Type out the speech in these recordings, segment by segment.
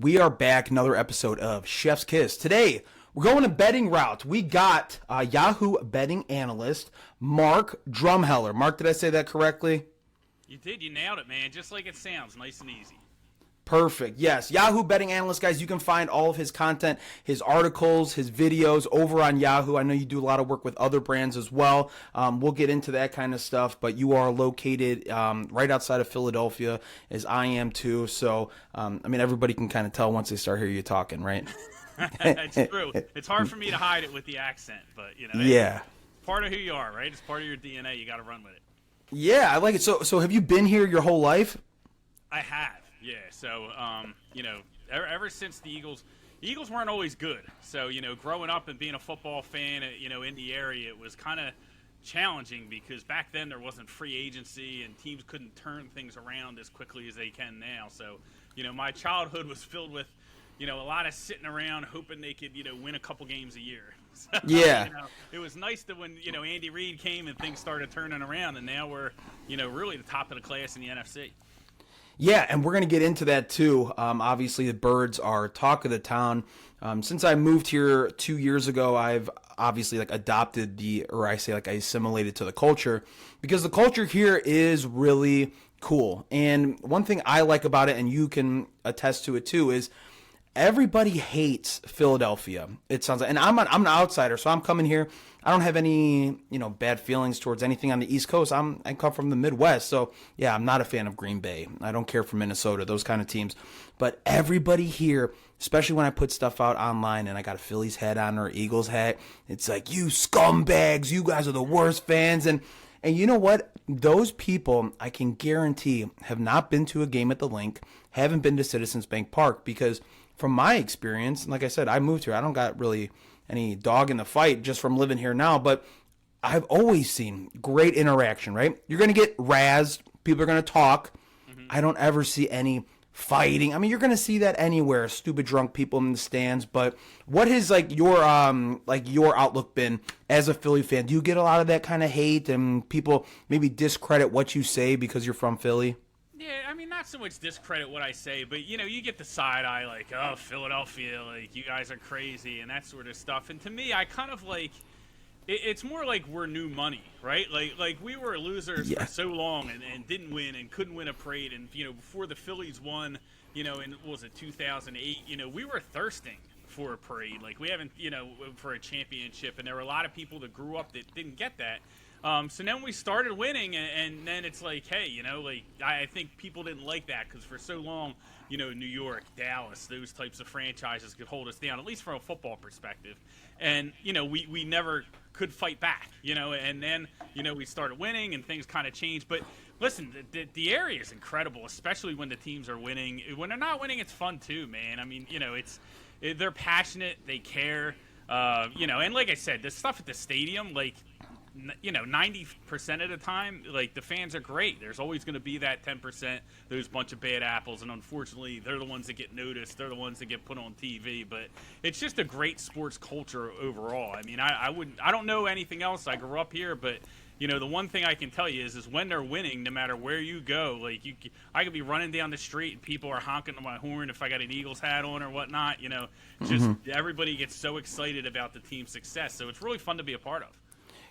We are back, another episode of Chef's Kiss. Today, we're going a betting route. We got Yahoo betting analyst, Mark Drumheller. Mark, did I say that correctly? You did. You nailed it, man. Just like it sounds. Nice and easy. Perfect. Yes. Yahoo betting analyst, guys. You can find all of his content, his articles, his videos over on Yahoo. I know you do a lot of work with other brands as well. We'll get into that kind of stuff, but you are located right outside of Philadelphia, as I am too. So, everybody can kind of tell once they start hearing you talking, right? It's true. It's hard for me to hide it with the accent, but, Yeah. It's part of who you are, right? It's part of your DNA. You got to run with it. Yeah, I like it. So have you been here your whole life? I have. Yeah, so, ever since the Eagles weren't always good. So, growing up and being a football fan, in the area, it was kind of challenging because back then there wasn't free agency and teams couldn't turn things around as quickly as they can now. So, my childhood was filled with, a lot of sitting around hoping they could, win a couple games a year. So, Yeah. It was nice that when, Andy Reid came and things started turning around, and now we're, really the top of the class in the NFC. Yeah, and we're going to get into that too. Obviously, the Birds are talk of the town. Since I moved here 2 years ago, I've obviously adopted I assimilated to the culture because the culture here is really cool. And one thing I like about it, and you can attest to it too, is everybody hates Philadelphia. It sounds like, and I'm an outsider, so I'm coming here. I don't have any, bad feelings towards anything on the East Coast. I come from the Midwest, so yeah, I'm not a fan of Green Bay. I don't care for Minnesota, those kind of teams. But everybody here, especially when I put stuff out online and I got a Phillies hat on or Eagles hat, it's like, you scumbags, you guys are the worst fans. And you know what? Those people, I can guarantee, have not been to a game at the Link, haven't been to Citizens Bank Park, because from my experience, and like I said, I moved here. I don't got really any dog in the fight just from living here now, but I've always seen great interaction, right? You're going to get razzed. People are going to talk. Mm-hmm. I don't ever see any fighting. You're going to see that anywhere, stupid drunk people in the stands, but what has your outlook been as a Philly fan? Do you get a lot of that kind of hate and people maybe discredit what you say because you're from Philly? Yeah, not so much discredit what I say, but, you get the side eye, like, oh, Philadelphia, you guys are crazy and that sort of stuff. And to me, I kind of it's more like we're new money, right? Like we were losers for so long and didn't win and couldn't win a parade. And, before the Phillies won, in, what was it, 2008, we were thirsting for a parade. We haven't, for a championship. And there were a lot of people that grew up that didn't get that. So then we started winning, and then it's like, hey, I think people didn't like that because for so long, New York, Dallas, those types of franchises could hold us down, at least from a football perspective. And, we never could fight back, and then, we started winning and things kind of changed. But listen, the area is incredible, especially when the teams are winning. When they're not winning, it's fun too, man. They're passionate, they care, and like I said, the stuff at the stadium, 90% of the time, the fans are great. There's always going to be that 10%, those bunch of bad apples, and unfortunately, they're the ones that get noticed. They're the ones that get put on TV. But it's just a great sports culture overall. I don't know anything else. I grew up here, but the one thing I can tell you is when they're winning, no matter where you go, I could be running down the street and people are honking to my horn if I got an Eagles hat on or whatnot. Everybody gets so excited about the team's success. So it's really fun to be a part of.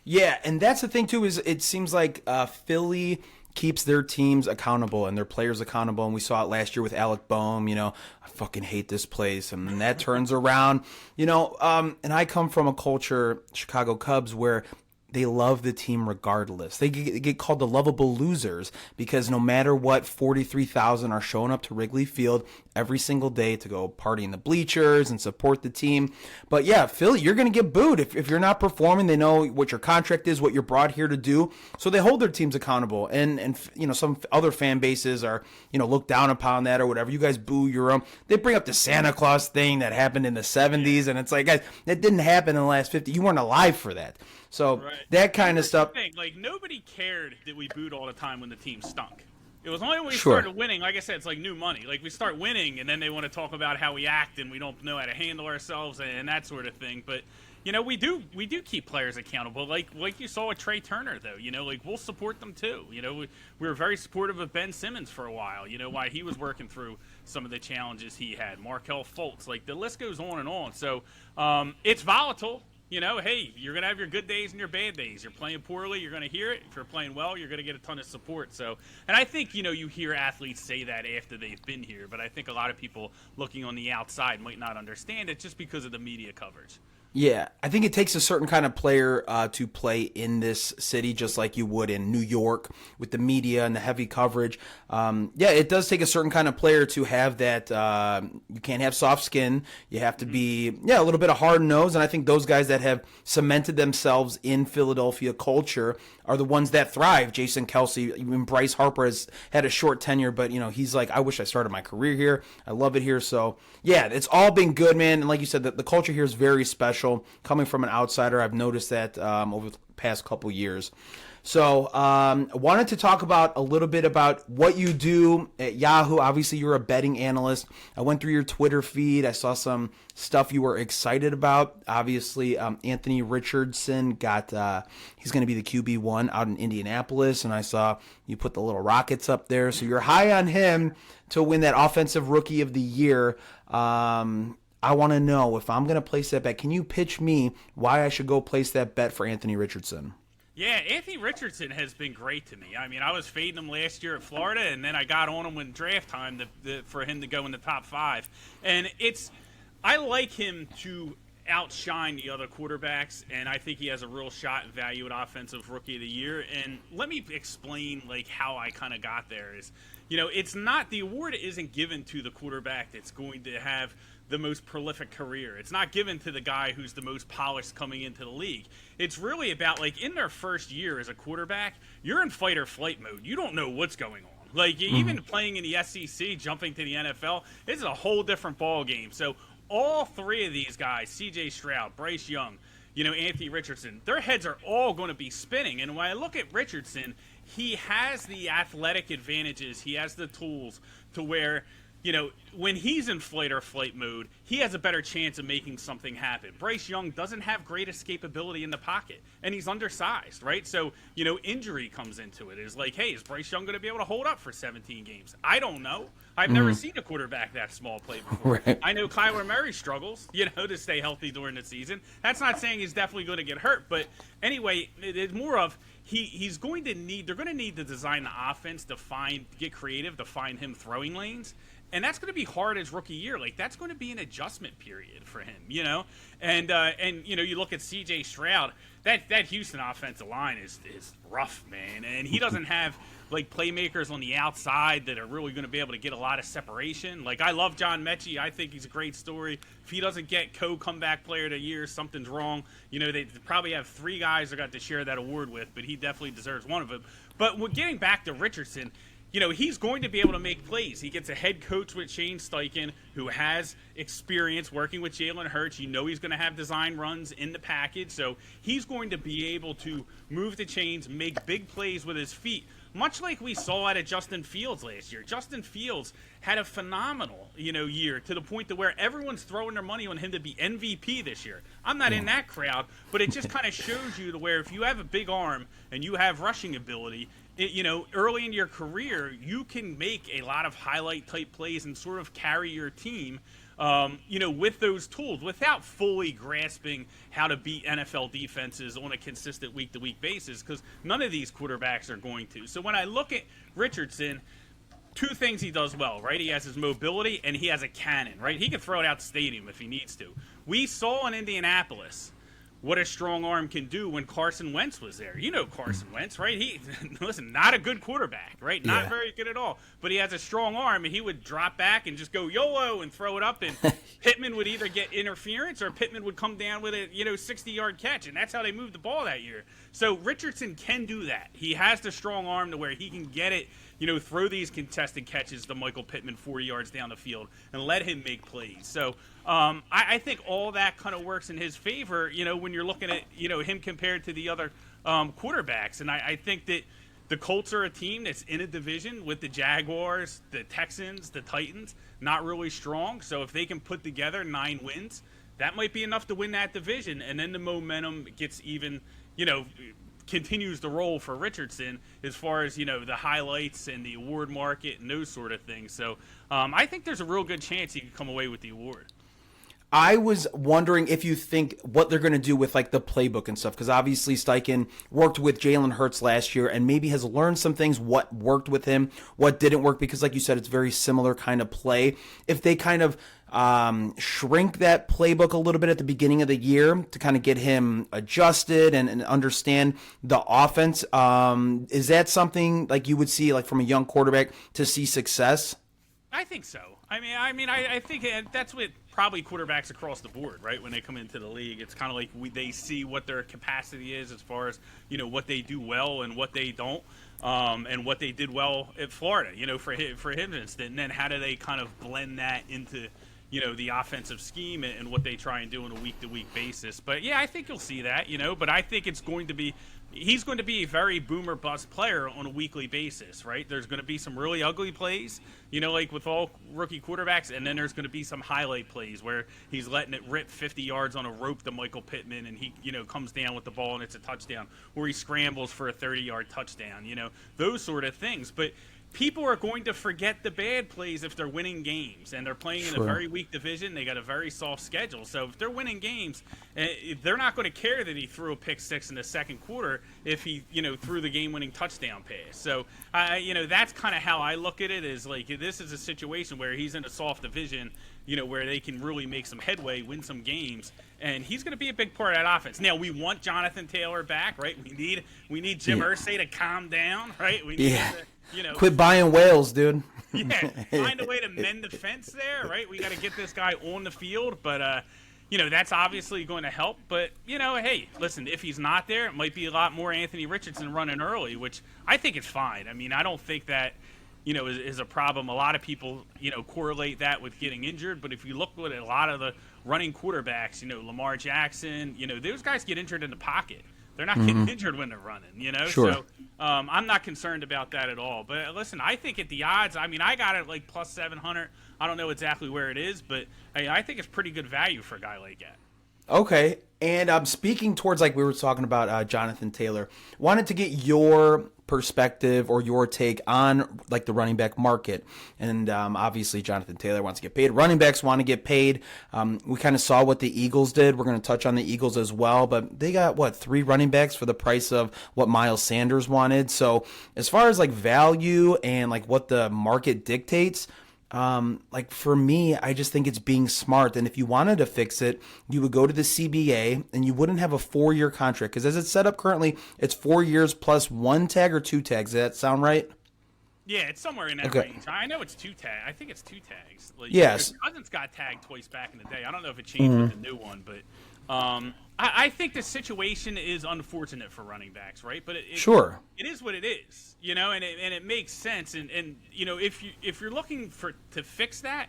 Yeah, and that's the thing, too, is it seems like Philly keeps their teams accountable and their players accountable, and we saw it last year with Alec Boehm, I fucking hate this place, and then that turns around, and I come from a culture, Chicago Cubs, where they love the team regardless. They get called the lovable losers because no matter what, 43,000 are showing up to Wrigley Field every single day to go party in the bleachers and support the team. But yeah, Philly, you're going to get booed if you're not performing. They know what your contract is, what you're brought here to do. So they hold their teams accountable. And some other fan bases are, look down upon that or whatever. You guys boo your own. They bring up the Santa Claus thing that happened in the 70s. And it's like, guys, that didn't happen in the last 50. You weren't alive for that. So right. That kind of stuff. Nobody cared that we booed all the time when the team stunk. It was only when we started winning. Like I said, it's like new money. We start winning, and then they want to talk about how we act and we don't know how to handle ourselves and that sort of thing. But we do keep players accountable. Like you saw with Trey Turner, though. Like we'll support them too. We were very supportive of Ben Simmons for a while. Why he was working through some of the challenges he had. Markelle Fultz, like the list goes on and on. So it's volatile. Hey, you're going to have your good days and your bad days. You're playing poorly, you're going to hear it. If you're playing well, you're going to get a ton of support. So, and I think, you hear athletes say that after they've been here, but I think a lot of people looking on the outside might not understand it just because of the media coverage. Yeah, I think it takes a certain kind of player to play in this city, just like you would in New York with the media and the heavy coverage. It does take a certain kind of player to have that. You can't have soft skin. You have to be, a little bit of hard nose. And I think those guys that have cemented themselves in Philadelphia culture are the ones that thrive. Jason Kelsey, even Bryce Harper has had a short tenure, but he's like, I wish I started my career here. I love it here. So yeah, it's all been good, man. And like you said, the culture here is very special. Coming from an outsider, I've noticed that over the past couple years. So I wanted to talk about a little bit about what you do at Yahoo. Obviously, you're a betting analyst. I went through your Twitter feed. I saw some stuff you were excited about. Obviously, Anthony Richardson he's going to be the QB1 out in Indianapolis, and I saw you put the little Rockets up there. So you're high on him to win that Offensive Rookie of the Year. I want to know, if I'm going to place that bet, can you pitch me why I should go place that bet for Anthony Richardson? Yeah, Anthony Richardson has been great to me. I mean, I was fading him last year at Florida, and then I got on him when draft time for him to go in the top 5. And I like him to outshine the other quarterbacks, and I think he has a real shot and value at Offensive Rookie of the Year. And let me explain how I kind of got there. It's not, the award isn't given to the quarterback that's going to have the most prolific career. It's not given to the guy who's the most polished coming into the league. It's really about, in their first year as a quarterback, you're in fight or flight mode. You don't know what's going on. Even playing in the SEC, jumping to the NFL, it's a whole different ball game. So all three of these guys, C.J. Stroud, Bryce Young, Anthony Richardson, their heads are all going to be spinning. And when I look at Richardson, he has the athletic advantages. He has the tools to where, when he's in flight or flight mode, he has a better chance of making something happen. Bryce Young doesn't have great escapability in the pocket, and he's undersized, right? So, injury comes into it. It's like, hey, is Bryce Young going to be able to hold up for 17 games? I don't know. I've never seen a quarterback that small play before. Right. I know Kyler Murray struggles, to stay healthy during the season. That's not saying he's definitely going to get hurt, but anyway, it's more of they're going to need to design the offense to get creative, to find him throwing lanes. And that's going to be hard as rookie year. That's going to be an adjustment period for him, And you look at C.J. Stroud, that Houston offensive line is rough, man. And he doesn't have, playmakers on the outside that are really going to be able to get a lot of separation. I love John Mechie. I think he's a great story. If he doesn't get comeback player of the year, something's wrong. They probably have 3 guys they got to share that award with, but he definitely deserves one of them. But getting back to Richardson, he's going to be able to make plays. He gets a head coach with Shane Steichen who has experience working with Jalen Hurts. He's going to have design runs in the package. So he's going to be able to move the chains, make big plays with his feet, much like we saw out of Justin Fields last year. Justin Fields had a phenomenal, year to the point to where everyone's throwing their money on him to be MVP this year. I'm not in that crowd, but it just kind of shows you to where if you have a big arm and you have rushing ability, early in your career, you can make a lot of highlight-type plays and sort of carry your team, with those tools without fully grasping how to beat NFL defenses on a consistent week-to-week basis, because none of these quarterbacks are going to. So when I look at Richardson, 2 things he does well, right? He has his mobility, and he has a cannon, right? He can throw it out the stadium if he needs to. We saw in Indianapolis what a strong arm can do when Carson Wentz was there. Carson Wentz, right? Listen, not a good quarterback, right? Not very good at all. But he has a strong arm, and he would drop back and just go YOLO and throw it up, and Pittman would either get interference or Pittman would come down with a 60-yard catch, and that's how they moved the ball that year. So Richardson can do that. He has the strong arm to where he can get it, throw these contested catches to Michael Pittman 40 yards down the field and let him make plays. So I think all that kind of works in his favor, when you're looking at, him compared to the other quarterbacks. And I think that the Colts are a team that's in a division with the Jaguars, the Texans, the Titans, not really strong. So if they can put together 9 wins, that might be enough to win that division, and then the momentum gets even, you know, continues to roll for Richardson as far as, you know, the highlights and the award market and those sort of things. So I think there's a real good chance he could come away with the award. I was wondering if you think what they're going to do with like the playbook and stuff, because obviously Steichen worked with Jalen Hurts last year and maybe has learned some things, what worked with him, what didn't work, because like you said, it's very similar kind of play. If they kind of shrink that playbook a little bit at the beginning of the year to kind of get him adjusted and understand the offense, is that something like you would see like from a young quarterback to see success? I think so. I think that's what probably quarterbacks across the board, right? When they come into the league, it's kind of like they see what their capacity is as far as, you know, what they do well and what they don't, and what they did well at Florida, you know, for him instance. And then how do they kind of blend that into, you know, the offensive scheme and what they try and do on a week-to-week basis. But, yeah, I think you'll see that, you know. But I think he's going to be a very boomer bust player on a weekly basis, right? There's going to be some really ugly plays, you know, like with all rookie quarterbacks, and then there's going to be some highlight plays where he's letting it rip 50 yards on a rope to Michael Pittman, and he, you know, comes down with the ball and it's a touchdown, or he scrambles for a 30-yard touchdown, you know, those sort of things. But people are going to forget the bad plays if they're winning games, and they're playing in a very weak division. They got a very soft schedule. So if they're winning games, they're not going to care that he threw a pick six in the second quarter if he, you know, threw the game-winning touchdown pass. So, you know, that's kind of how I look at it, is like this is a situation where he's in a soft division, you know, where they can really make some headway, win some games, and he's going to be a big part of that offense. Now, we want Jonathan Taylor back, right? We need Jim Irsay to calm down, right? We need to, you know, quit buying whales, dude. Yeah, find a way to mend the fence there, right? We got to get this guy on the field, but you know, that's obviously going to help. But, you know, hey, listen, if he's not there, it might be a lot more Anthony Richardson running early, which I think is fine. I mean, I don't think that, you know, is a problem. A lot of people, you know, correlate that with getting injured, but if you look at a lot of the running quarterbacks, you know, Lamar Jackson, you know, those guys get injured in the pocket. They're not getting injured when they're running, you know? Sure. So I'm not concerned about that at all. But listen, I think at the odds, I mean, I got it like plus 700. I don't know exactly where it is, but I think it's pretty good value for a guy like that. Okay. And speaking towards, like we were talking about Jonathan Taylor, wanted to get your perspective or your take on like the running back market. And obviously Jonathan Taylor wants to get paid. Running backs want to get paid. We kind of saw what the Eagles did. We're going to touch on the Eagles as well, but they got 3 running backs for the price of what Miles Sanders wanted. So as far as like value and like what the market dictates, like for me, I just think it's being smart. And if you wanted to fix it, you would go to the CBA and you wouldn't have a 4-year contract. Because as it's set up currently, it's 4 years plus 1 tag or 2 tags. Does that sound right? Yeah, it's somewhere in that range. I know it's 2 tags. I think it's 2 tags. Like, yes. Cousins got tagged twice back in the day. I don't know if it changed with the new one, but I think the situation is unfortunate for running backs, right? But it is what it is, you know, and it makes sense. And you know, if you're looking to fix that,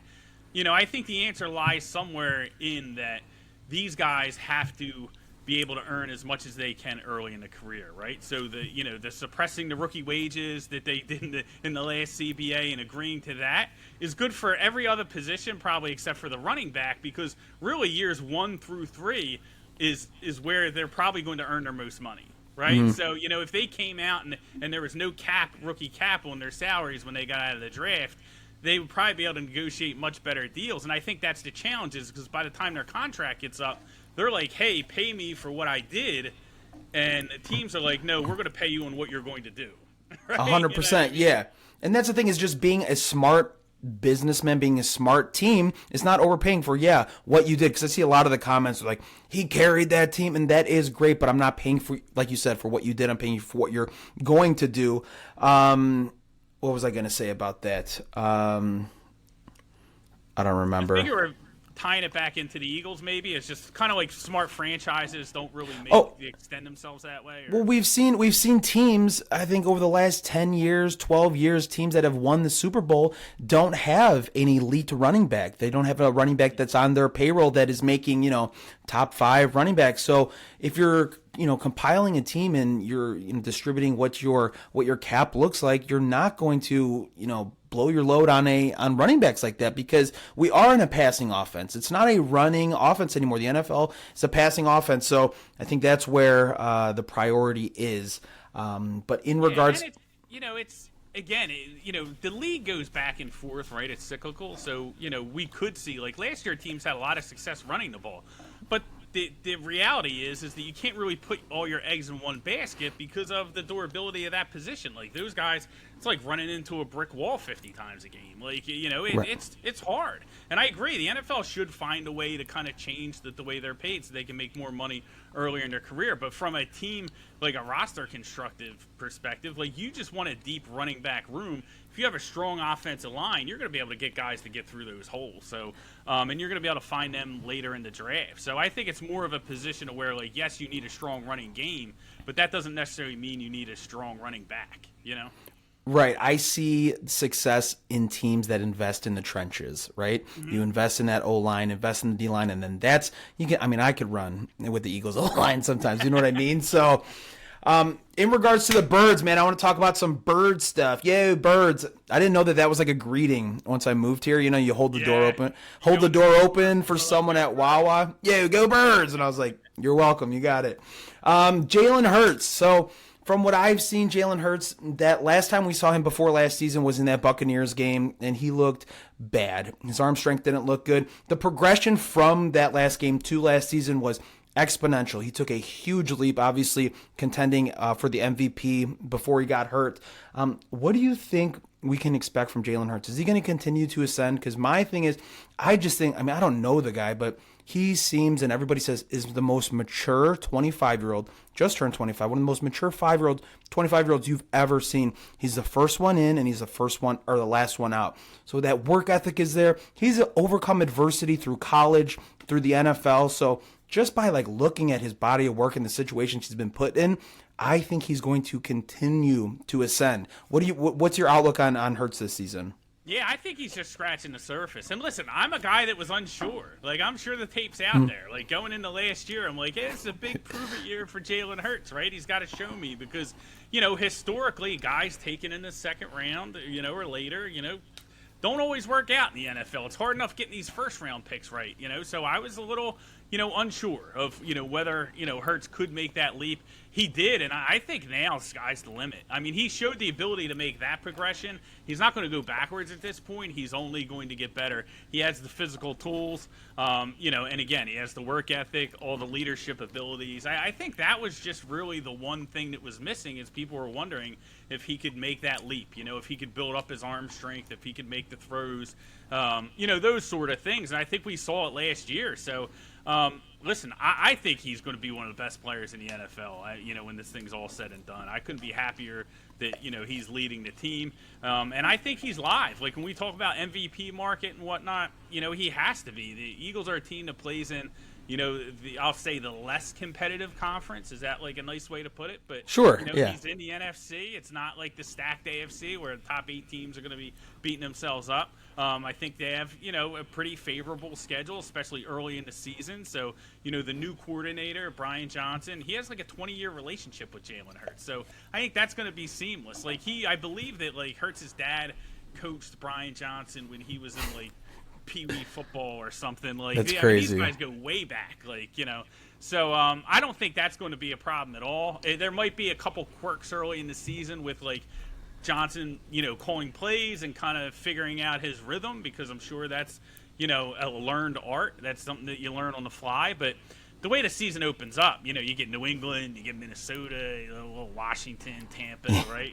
you know, I think the answer lies somewhere in that these guys have to be able to earn as much as they can early in the career, right? So the suppressing the rookie wages that they did in the last CBA and agreeing to that is good for every other position, probably except for the running back, because really years 1 through 3 is where they're probably going to earn their most money, right? So, you know, if they came out and there was no rookie cap on their salaries when they got out of the draft, they would probably be able to negotiate much better deals. And I think that's the challenge, is because by the time their contract gets up, they're like, hey, pay me for what I did. And the teams are like, no, we're going to pay you on what you're going to do. Right? 100%, yeah. And that's the thing, is just being a smart businessman, being a smart team, is not overpaying for, what you did. Because I see a lot of the comments are like, he carried that team, and that is great, but I'm not paying for, like you said, for what you did. I'm paying you for what you're going to do. What was I going to say about that? I don't remember. I think you were tying it back into the Eagles, maybe. It's just kind of like smart franchises don't really extend themselves that way. Well, we've seen teams, I think over the last 10 years, 12 years, teams that have won the Super Bowl don't have an elite running back. They don't have a running back that's on their payroll that is making, top 5 running backs. So if you're compiling a team and you're distributing what your cap looks like, you're not going to, blow your load on running backs like that, because we are in a passing offense. It's not a running offense anymore. The NFL is a passing offense. So I think that's where the priority is. But in regards, it's again, the league goes back and forth, right? It's cyclical. So, we could see, like last year, teams had a lot of success running the ball. But the reality is that you can't really put all your eggs in one basket because of the durability of that position. Like those guys, it's like running into a brick wall 50 times a game. Like, Right. it's hard. And I agree, the NFL should find a way to kind of change the way they're paid so they can make more money earlier in their career. But from a team, like a roster constructive perspective, like you just want a deep running back room. If you have a strong offensive line, you're going to be able to get guys to get through those holes. So, and you're going to be able to find them later in the draft. So I think it's more of a position of where, like, yes, you need a strong running game, but that doesn't necessarily mean you need a strong running back, Right. I see success in teams that invest in the trenches, right? Mm-hmm. You invest in that O-line, invest in the D-line, and then I could run with the Eagles O-line sometimes, you know what I mean? So, in regards to the birds, man, I want to talk about some bird stuff. Yay, birds. I didn't know that was like a greeting once I moved here. You hold the door open. Hold the door open for someone at Wawa. Yeah, go birds. And I was like, you're welcome. You got it. Jalen Hurts. So from what I've seen, Jalen Hurts, that last time we saw him before last season was in that Buccaneers game, and he looked bad. His arm strength didn't look good. The progression from that last game to last season was exponential. He took a huge leap, obviously contending for the MVP before he got hurt. What do you think we can expect from Jalen Hurts? Is he going to continue to ascend? Because my thing is, I don't know the guy, but he seems, and everybody says, is the most mature 25-year-old, just turned 25, one of the most mature 25-year-olds you've ever seen. He's the first one in, and he's the first one, or the last one out. So that work ethic is there. He's overcome adversity through college, through the NFL. So just by looking at his body of work and the situations he's been put in, I think he's going to continue to ascend. What's your outlook on Hurts this season? Yeah, I think he's just scratching the surface. And listen, I'm a guy that was unsure. I'm sure the tape's out there. Going into last year, I'm like, hey, it's a big prove-it year for Jalen Hurts, right? He's got to show me because, historically, guys taken in the second round, or later, don't always work out in the NFL. It's hard enough getting these first-round picks right, So I was a little, unsure of, whether, Hurts could make that leap. He did, and I think now sky's the limit. I mean, he showed the ability to make that progression. He's not going to go backwards at this point. He's only going to get better. He has the physical tools, and again, he has the work ethic, all the leadership abilities. I think that was just really the one thing that was missing is people were wondering if he could make that leap, if he could build up his arm strength, if he could make the throws, those sort of things. And I think we saw it last year. So, listen, I think he's going to be one of the best players in the NFL, when this thing's all said and done. I couldn't be happier that, he's leading the team. And I think he's live. When we talk about MVP market and whatnot, he has to be. The Eagles are a team that plays in, I'll say the less competitive conference. Is that a nice way to put it? But sure, he's in the NFC. It's not like the stacked AFC where the top 8 teams are going to be beating themselves up. I think they have, a pretty favorable schedule, especially early in the season. So, the new coordinator, Brian Johnson, he has a 20-year relationship with Jalen Hurts. So I think that's going to be seamless. I believe that Hurts' dad coached Brian Johnson when he was in Pee Wee football or something. That's crazy. These guys go way back, So I don't think that's going to be a problem at all. There might be a couple quirks early in the season with Johnson, calling plays and kind of figuring out his rhythm because I'm sure that's, a learned art. That's something that you learn on the fly. But the way the season opens up, you get New England, you get Minnesota, Washington, Tampa, right?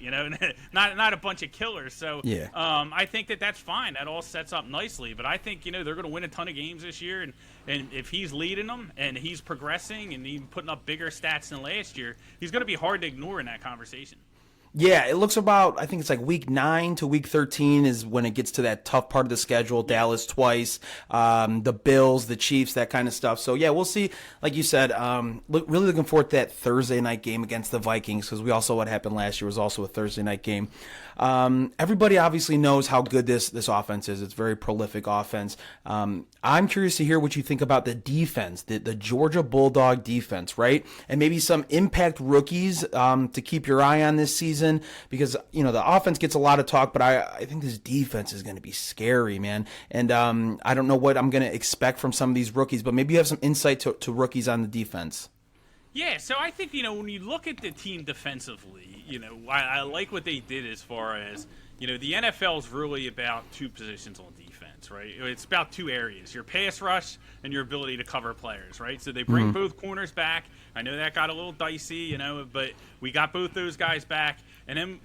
Not a bunch of killers. So yeah. I think that's fine. That all sets up nicely. But I think, they're going to win a ton of games this year. And if he's leading them and he's progressing and he's putting up bigger stats than last year, he's going to be hard to ignore in that conversation. Yeah, it looks about, I think it's week 9 to week 13 is when it gets to that tough part of the schedule. Dallas twice, the Bills, the Chiefs, that kind of stuff. So, yeah, we'll see. Like you said, really looking forward to that Thursday night game against the Vikings because we also, what happened last year was also a Thursday night game. Everybody obviously knows how good this offense is. It's a very prolific offense. I'm curious to hear what you think about the defense, the Georgia Bulldog defense, right? And maybe some impact rookies to keep your eye on this season, because the offense gets a lot of talk, but I think this defense is going to be scary, man. And I don't know what I'm going to expect from some of these rookies, but maybe you have some insight to rookies on the defense. Yeah, so I think, when you look at the team defensively, I like what they did as far as, the NFL is really about two positions on defense, right? It's about two areas, your pass rush and your ability to cover players, right? So they bring both corners back. I know that got a little dicey, but we got both those guys back. And then,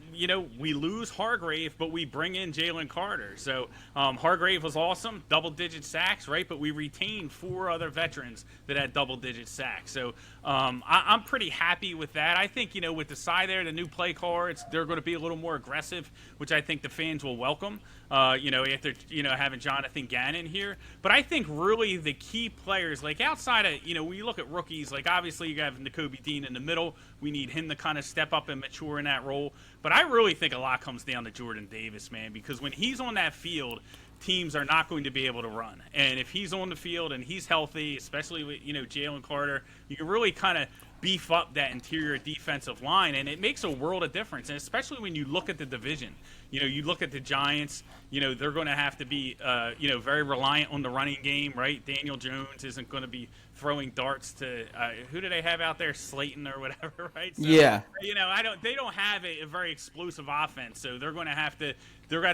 we lose Hargrave, but we bring in Jalen Carter. So Hargrave was awesome, double-digit sacks, right? But we retained 4 other veterans that had double-digit sacks. So I'm pretty happy with that. I think, with the side there, the new play cards, they're going to be a little more aggressive, which I think the fans will welcome, after, having Jonathan Gannon here. But I think really the key players, like outside of, when you look at rookies, like obviously you have Nakobe Dean in the middle. We need him to kind of step up and mature in that role. But I really think a lot comes down to Jordan Davis, man, because when he's on that field, teams are not going to be able to run. And if he's on the field and he's healthy, especially with, Jalen Carter, you can really kind of beef up that interior defensive line, and it makes a world of difference. And especially when you look at the division, you look at the Giants, they're going to have to be, very reliant on the running game, right? Daniel Jones isn't going to be throwing darts to who do they have out there, Slayton or whatever, right? So, yeah. They don't have a very explosive offense, so they're going to have to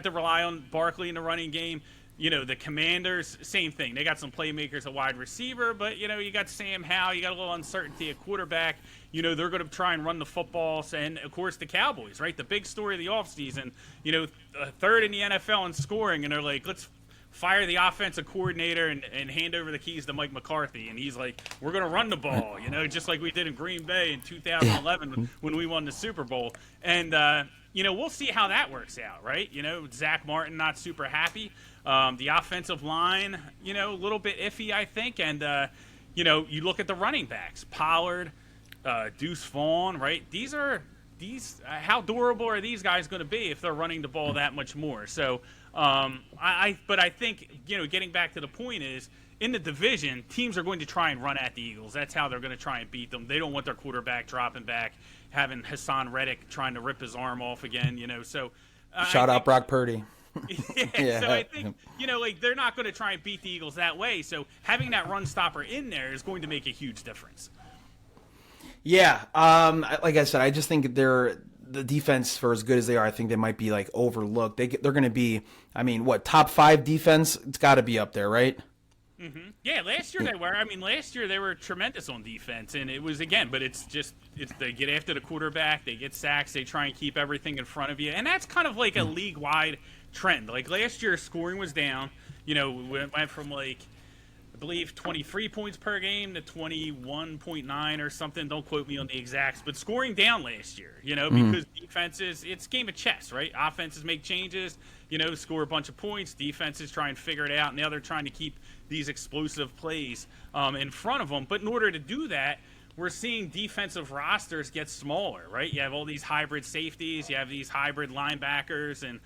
rely on Barkley in the running game. The Commanders, same thing. They got some playmakers at wide receiver, but, you got Sam Howell. You got a little uncertainty at quarterback. They're going to try and run the football. And, of course, the Cowboys, right? The big story of the offseason, third in the NFL in scoring, and they're like, let's fire the offensive coordinator and hand over the keys to Mike McCarthy. And he's like, we're going to run the ball, just like we did in Green Bay in 2011 when we won the Super Bowl. And, we'll see how that works out, right? Zach Martin not super happy. The offensive line, a little bit iffy, I think. And, you look at the running backs, Pollard, Deuce Vaughn, right? How durable are these guys going to be if they're running the ball that much more? So, but I think, getting back to the point is, in the division, teams are going to try and run at the Eagles. That's how they're going to try and beat them. They don't want their quarterback dropping back, having Hassan Reddick trying to rip his arm off again, So, shout out Brock Purdy. Yeah. So I think, they're not going to try and beat the Eagles that way. So having that run stopper in there is going to make a huge difference. Yeah. Like I said, I just think the defense, for as good as they are, I think they might be overlooked. They're going to be, top 5 defense? It's got to be up there, right? Mm-hmm. Yeah, last year they were. Last year they were tremendous on defense, and it was but they get after the quarterback, they get sacks, they try and keep everything in front of you, and that's kind of like a league-wide trend. Like last year, scoring was down. We went from I believe 23 points per game to 21.9 or something. Don't quote me on the exacts, but scoring down last year. Because defenses, it's a game of chess, right? Offenses make changes, score a bunch of points. Defenses try and figure it out, and now they're trying to keep these explosive plays in front of them. But in order to do that, we're seeing defensive rosters get smaller, right? You have all these hybrid safeties, you have these hybrid linebackers, and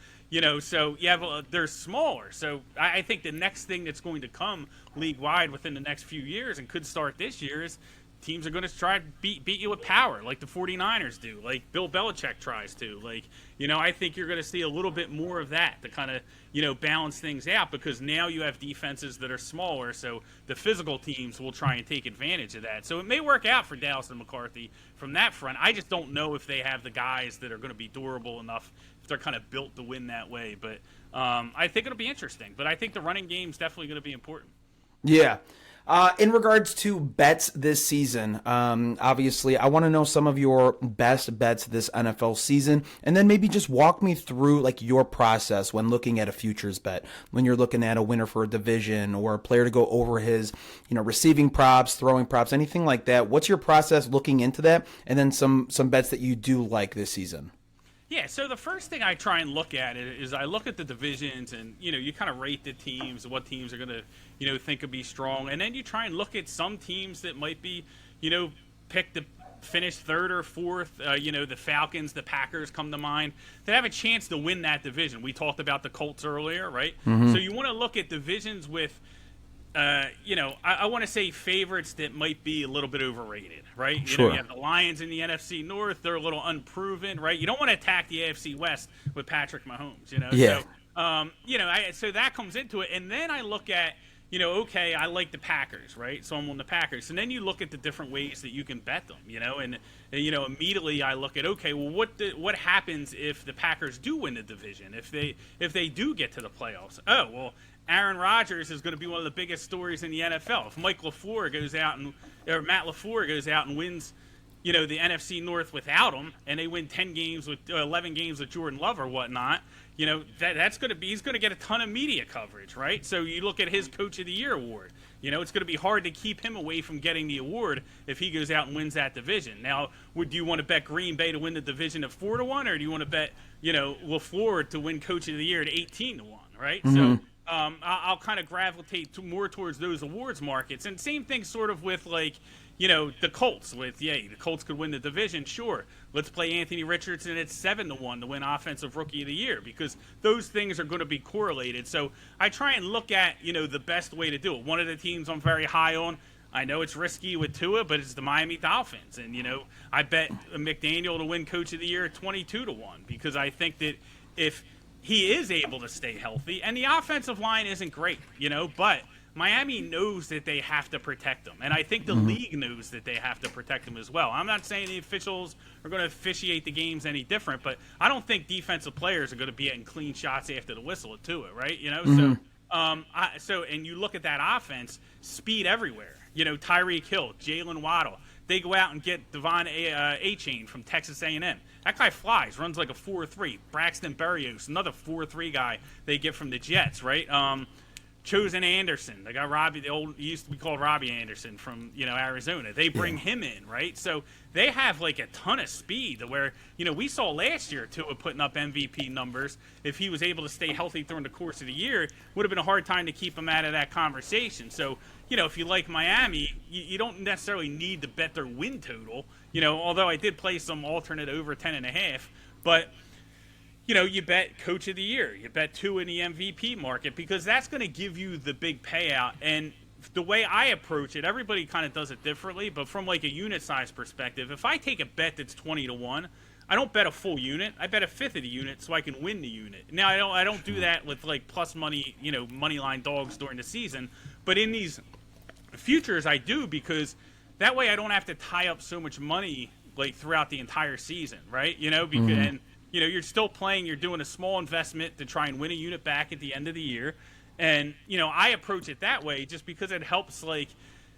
so you have they're smaller. So I think the next thing that's going to come league-wide within the next few years, and could start this year, is teams are going to try to beat you with power, like the 49ers do, like Bill Belichick tries to. I think you're going to see a little bit more of that to kind of, balance things out, because now you have defenses that are smaller, so the physical teams will try and take advantage of that. So it may work out for Dallas and McCarthy from that front. I just don't know if they have the guys that are going to be durable enough, if they're kind of built to win that way. But I think it'll be interesting. But I think the running game is definitely going to be important. Yeah. In regards to bets this season, obviously, I want to know some of your best bets this NFL season, and then maybe just walk me through your process when looking at a futures bet, when you're looking at a winner for a division or a player to go over his, receiving props, throwing props, anything like that. What's your process looking into that, and then some bets that you do like this season? Yeah, so the first thing I try and look at is I look at the divisions, and you kind of rate the teams, what teams are going to think could be strong, and then you try and look at some teams that might be picked to finish third or fourth, the Falcons, the Packers come to mind, that have a chance to win that division. We talked about the Colts earlier, right? So you want to look at divisions with, I want to say favorites that might be a little bit overrated, right? You have the Lions in the NFC North. They're a little unproven, right? You don't want to attack the AFC West with Patrick Mahomes, Yeah. So, so that comes into it. And then I look at, okay, I like the Packers, right? So I'm on the Packers. And then you look at the different ways that you can bet them, and immediately I look at, okay, well, what happens if the Packers do win the division? If they do get to the playoffs? Oh, well, Aaron Rodgers is going to be one of the biggest stories in the NFL. If Matt LaFleur goes out and wins, the NFC North without him, and they win 11 games with Jordan Love or whatnot, he's going to get a ton of media coverage, right? So you look at his Coach of the Year award. It's going to be hard to keep him away from getting the award if he goes out and wins that division. Now, do you want to bet Green Bay to win the division at 4-1, or do you want to bet, LaFleur to win Coach of the Year at 18-1, right? So I'll kind of gravitate more towards those awards markets. And same thing sort of with the Colts. The Colts could win the division, sure. Let's play Anthony Richardson at 7-1 to win Offensive Rookie of the Year, because those things are going to be correlated. So I try and look at, the best way to do it. One of the teams I'm very high on, I know it's risky with Tua, but it's the Miami Dolphins. And, I bet McDaniel to win Coach of the Year at 22-1, because I think that if he is able to stay healthy, and the offensive line isn't great, but Miami knows that they have to protect them. And I think the league knows that they have to protect them as well. I'm not saying the officials are going to officiate the games any different, but I don't think defensive players are going to be getting clean shots after the whistle to it, right? So and you look at that offense, speed everywhere. Tyreek Hill, Jalen Waddle. They go out and get Devon A-Chain from Texas A&M. That guy flies, runs like a 4.3. Braxton Berrios, another 4.3 guy they get from the Jets, right? Chosen Anderson, the guy he used to be called Robbie Anderson from Arizona. They bring him in, right? So they have like a ton of speed to where we saw last year Tua putting up MVP numbers. If he was able to stay healthy during the course of the year, would have been a hard time to keep him out of that conversation. So if you like Miami, you don't necessarily need to bet their win total. Although I did play some alternate over 10.5, but. You bet Coach of the Year. You bet Tua in the MVP market, because that's going to give you the big payout. And the way I approach it, everybody kind of does it differently, but from like a unit size perspective, if I take a bet that's 20-1, I don't bet a full unit. I bet a fifth of the unit so I can win the unit. Now, I don't do that with like plus money, money line dogs during the season, but in these futures I do, because that way I don't have to tie up so much money like throughout the entire season, right? Because you're still playing, you're doing a small investment to try and win a unit back at the end of the year. And, I approach it that way just because it helps, like,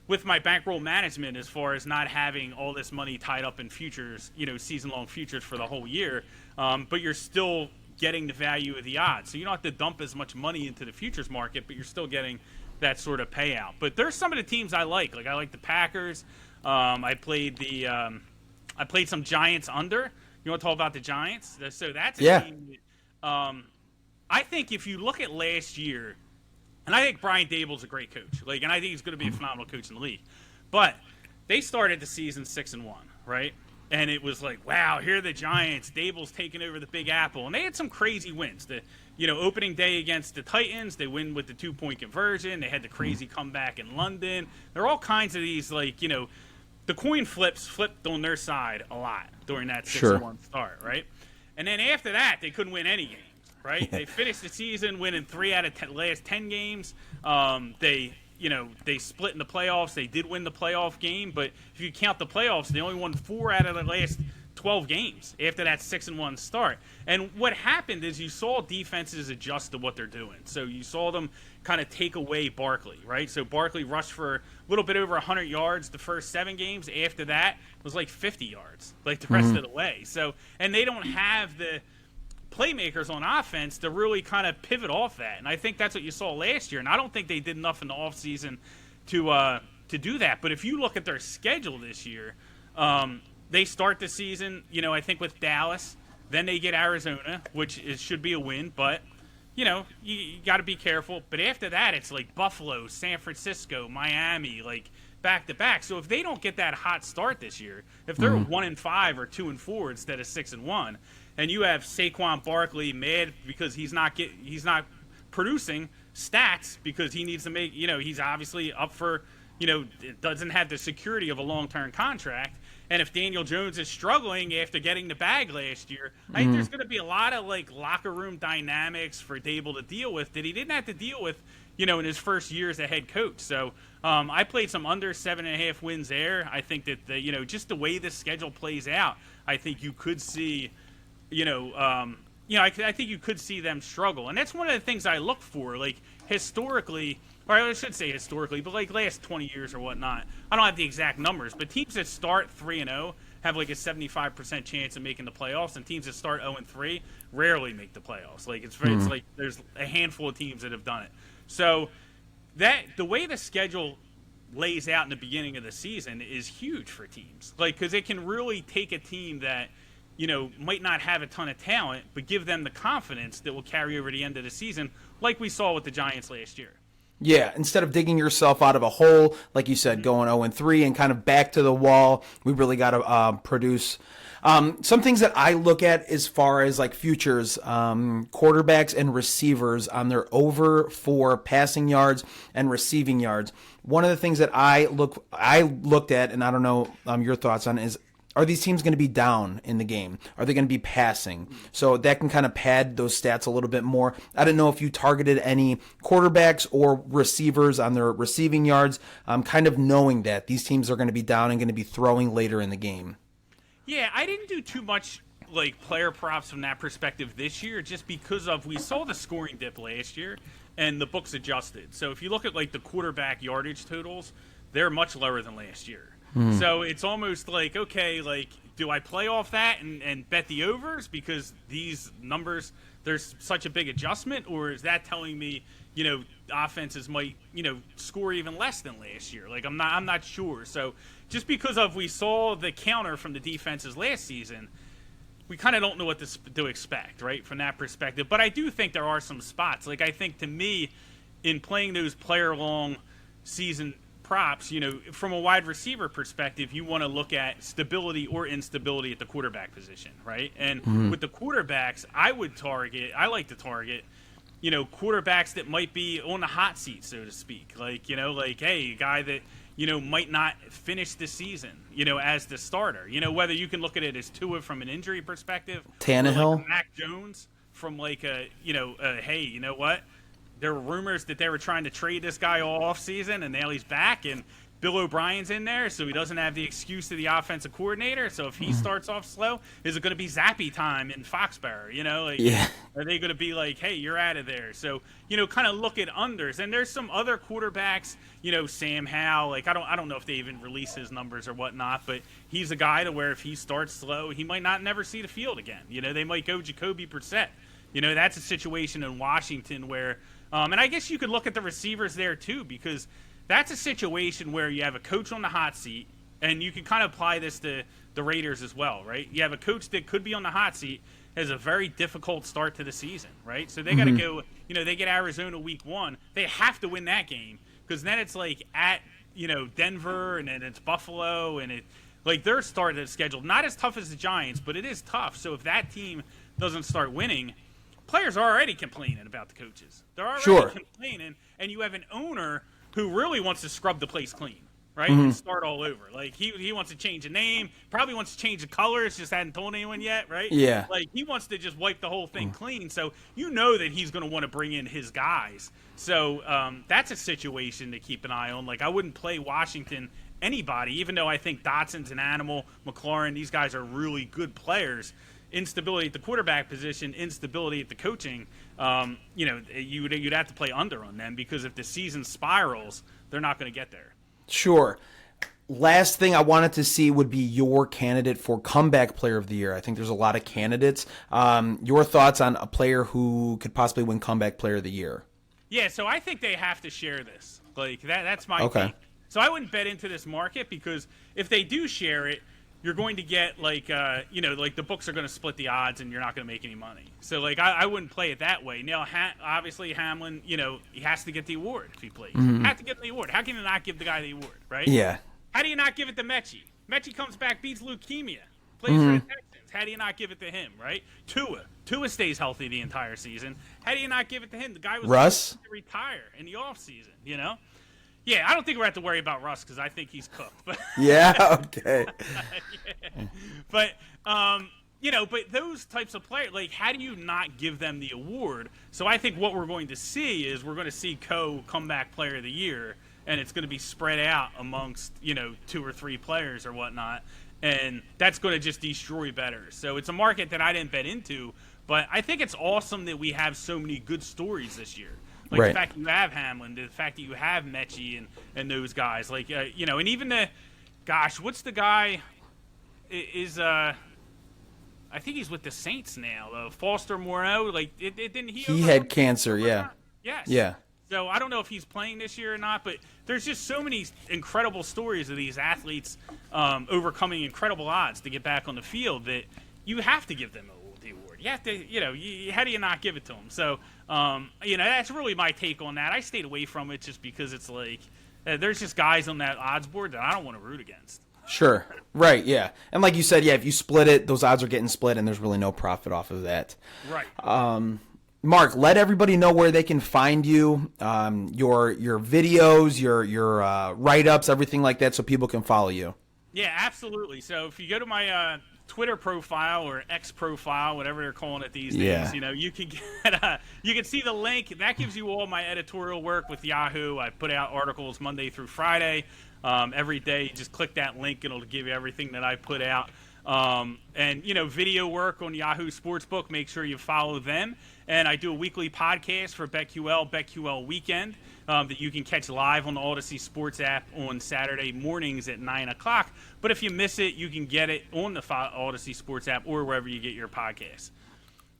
with my bankroll management as far as not having all this money tied up in futures, season-long futures for the whole year. But you're still getting the value of the odds. So you don't have to dump as much money into the futures market, but you're still getting that sort of payout. But there's some of the teams I like. Like, I like the Packers. I played some Giants under. You want to talk about the Giants? So that's a team that, I think if you look at last year, and I think Brian Dable's a great coach, and I think he's going to be a phenomenal coach in the league, but they started the season 6-1, right? And it was like, wow, here are the Giants. Dable's taking over the Big Apple, and they had some crazy wins. The opening day against the Titans, they win with the 2-point conversion. They had the crazy comeback in London. There are all kinds of these, the coin flipped on their side a lot during that 6-1 start, right? And then after that, they couldn't win any games, right? They finished the season winning 3 out of the last 10 games. They split in the playoffs. They did win the playoff game, but if you count the playoffs, they only won 4 out of the last 12 games after that 6-1 start. And what happened is you saw defenses adjust to what they're doing. So you saw them kind of take away Barkley, right? So Barkley rushed for a little bit over 100 yards the first 7 games. After that, it was like 50 yards, like the rest of the way. So, and they don't have the playmakers on offense to really kind of pivot off that. And I think that's what you saw last year. And I don't think they did enough in the offseason to do that. But if you look at their schedule this year, they start the season, I think with Dallas. Then they get Arizona, which should be a win. But, you got to be careful. But after that, it's like Buffalo, San Francisco, Miami, like back to back. So if they don't get that hot start this year, if they're 1-5 or 2-4 instead of 6-1, and you have Saquon Barkley mad because he's not producing stats because he needs to make, he's obviously up for, doesn't have the security of a long-term contract. And if Daniel Jones is struggling after getting the bag last year, I think there's going to be a lot of like locker room dynamics for Dable to deal with that he didn't have to deal with, in his first year as a head coach. So I played some under 7.5 wins there. I think that just the way the schedule plays out, I think you could see, I think you could see them struggle. And that's one of the things I look for, like historically. Or I should say historically, but like last 20 years or whatnot. I don't have the exact numbers, but teams that start 3-0 have like a 75% chance of making the playoffs, and teams that start 0-3 rarely make the playoffs. Like it's like there's a handful of teams that have done it. So that the way the schedule lays out in the beginning of the season is huge for teams. Like because it can really take a team that might not have a ton of talent, but give them the confidence that will carry over the end of the season, like we saw with the Giants last year. Yeah, instead of digging yourself out of a hole, like you said, going 0-3 and kind of back to the wall, we really got to produce. Some things that I look at as far as like futures, quarterbacks and receivers on their over for passing yards and receiving yards. One of the things that I looked at, and I don't know your thoughts on, is are these teams going to be down in the game? Are they going to be passing? So that can kind of pad those stats a little bit more. I don't know if you targeted any quarterbacks or receivers on their receiving yards, kind of knowing that these teams are going to be down and going to be throwing later in the game. Yeah, I didn't do too much like player props from that perspective this year just because we saw the scoring dip last year and the books adjusted. So if you look at like the quarterback yardage totals, they're much lower than last year. So it's almost like, okay, like, do I play off that and bet the overs because these numbers, there's such a big adjustment, or is that telling me, offenses might, score even less than last year? Like, I'm not sure. So just because we saw the counter from the defenses last season, we kind of don't know what to expect, right, from that perspective. But I do think there are some spots. Like, I think to me, in playing those player-long season props, from a wide receiver perspective, you want to look at stability or instability at the quarterback position, right? And with the quarterbacks, I like to target, quarterbacks that might be on the hot seat, so to speak. Like, hey, a guy that, might not finish the season, as the starter. Whether you can look at it as Tua from an injury perspective, Tannehill, like Mac Jones from like hey, you know what? There were rumors that they were trying to trade this guy all offseason, and now he's back, and Bill O'Brien's in there, so he doesn't have the excuse of the offensive coordinator. So if he starts off slow, is it going to be Zappy time in Foxborough? Are they going to be like, hey, you're out of there? So, kind of look at unders. And there's some other quarterbacks, Sam Howell. Like, I don't know if they even release his numbers or whatnot, but he's a guy to where if he starts slow, he might not never see the field again. They might go Jacoby Brissett. That's a situation in Washington where and I guess you could look at the receivers there too, because that's a situation where you have a coach on the hot seat, and you can kind of apply this to the Raiders as well, right? You have a coach that could be on the hot seat, has a very difficult start to the season, right? So they got to go, they get Arizona week 1. They have to win that game because then it's like at, Denver, and then it's Buffalo, and their start is scheduled. Not as tough as the Giants, but it is tough. So if that team doesn't start winning, players are already complaining about the coaches. They're already complaining, and you have an owner who really wants to scrub the place clean, right? And start all over. Like, he wants to change the name, probably wants to change the colors, just hadn't told anyone yet, right? Yeah. Like, he wants to just wipe the whole thing clean, so that he's going to want to bring in his guys. So that's a situation to keep an eye on. Like, I wouldn't play Washington anybody, even though I think Dotson's an animal, McLaurin, these guys are really good players. Instability at the quarterback position, instability at the coaching, you'd have to play under on them because if the season spirals, they're not going to get there. Sure. Last thing I wanted to see would be your candidate for comeback player of the year. I think there's a lot of candidates. Your thoughts on a player who could possibly win comeback player of the year? Yeah, so I think they have to share this. Like that's my take. So I wouldn't bet into this market because if they do share it, you're going to get like like the books are going to split the odds and you're not going to make any money. So like I wouldn't play it that way. Now obviously Hamlin, he has to get the award if he plays. You have to give him the award. How can you not give the guy the award, right? Yeah. How do you not give it to Mechie? Mechie comes back, beats leukemia, plays for the Texans. How do you not give it to him, right? Tua stays healthy the entire season. How do you not give it to him? The guy was Russ to retire in the offseason, Yeah, I don't think we're have to worry about Russ because I think he's cooked. But yeah, okay. yeah. But but those types of players, like, how do you not give them the award? So I think what we're going to see is we're going to see comeback player of the year, and it's going to be spread out amongst 2 or 3 players or whatnot, and that's going to just destroy bettors. So it's a market that I didn't bet into, but I think it's awesome that we have so many good stories this year. Like the fact that you have Hamlin, the fact that you have Mechie and those guys, like and even what's the guy? I think he's with the Saints now. Foster Moreau, like it didn't he? He had cancer, yeah. Yes. Yeah. So I don't know if he's playing this year or not, but there's just so many incredible stories of these athletes overcoming incredible odds to get back on the field that you have to give them the award. You have to, how do you not give it to them? So, that's really my take on that. I stayed away from it just because it's like there's just guys on that odds board that I don't want to root against. Sure. Right, yeah. And like you said, yeah, if you split it, those odds are getting split, and there's really no profit off of that. Right. Mark, let everybody know where they can find you, your videos, your write-ups, everything like that, so people can follow you. Yeah, absolutely. So if you go to my Twitter profile or X profile, whatever they're calling it these days, you can get you can see the link. That gives you all my editorial work with Yahoo. I put out articles Monday through Friday. Every day, you just click that link, and it'll give you everything that I put out. And video work on Yahoo Sportsbook. Make sure you follow them. And I do a weekly podcast for BetQL Weekend that you can catch live on the Odyssey Sports app on Saturday mornings at 9 o'clock. But if you miss it, you can get it on the Odyssey Sports app or wherever you get your podcasts.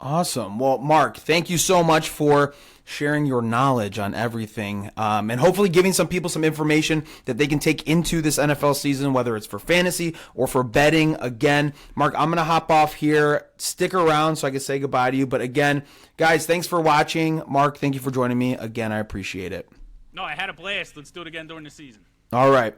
Awesome. Well, Mark, thank you so much for sharing your knowledge on everything, and hopefully giving some people some information that they can take into this NFL season, whether it's for fantasy or for betting. Again, Mark, I'm going to hop off here. Stick around so I can say goodbye to you. But again, guys, thanks for watching. Mark, thank you for joining me. Again, I appreciate it. No, I had a blast. Let's do it again during the season. All right.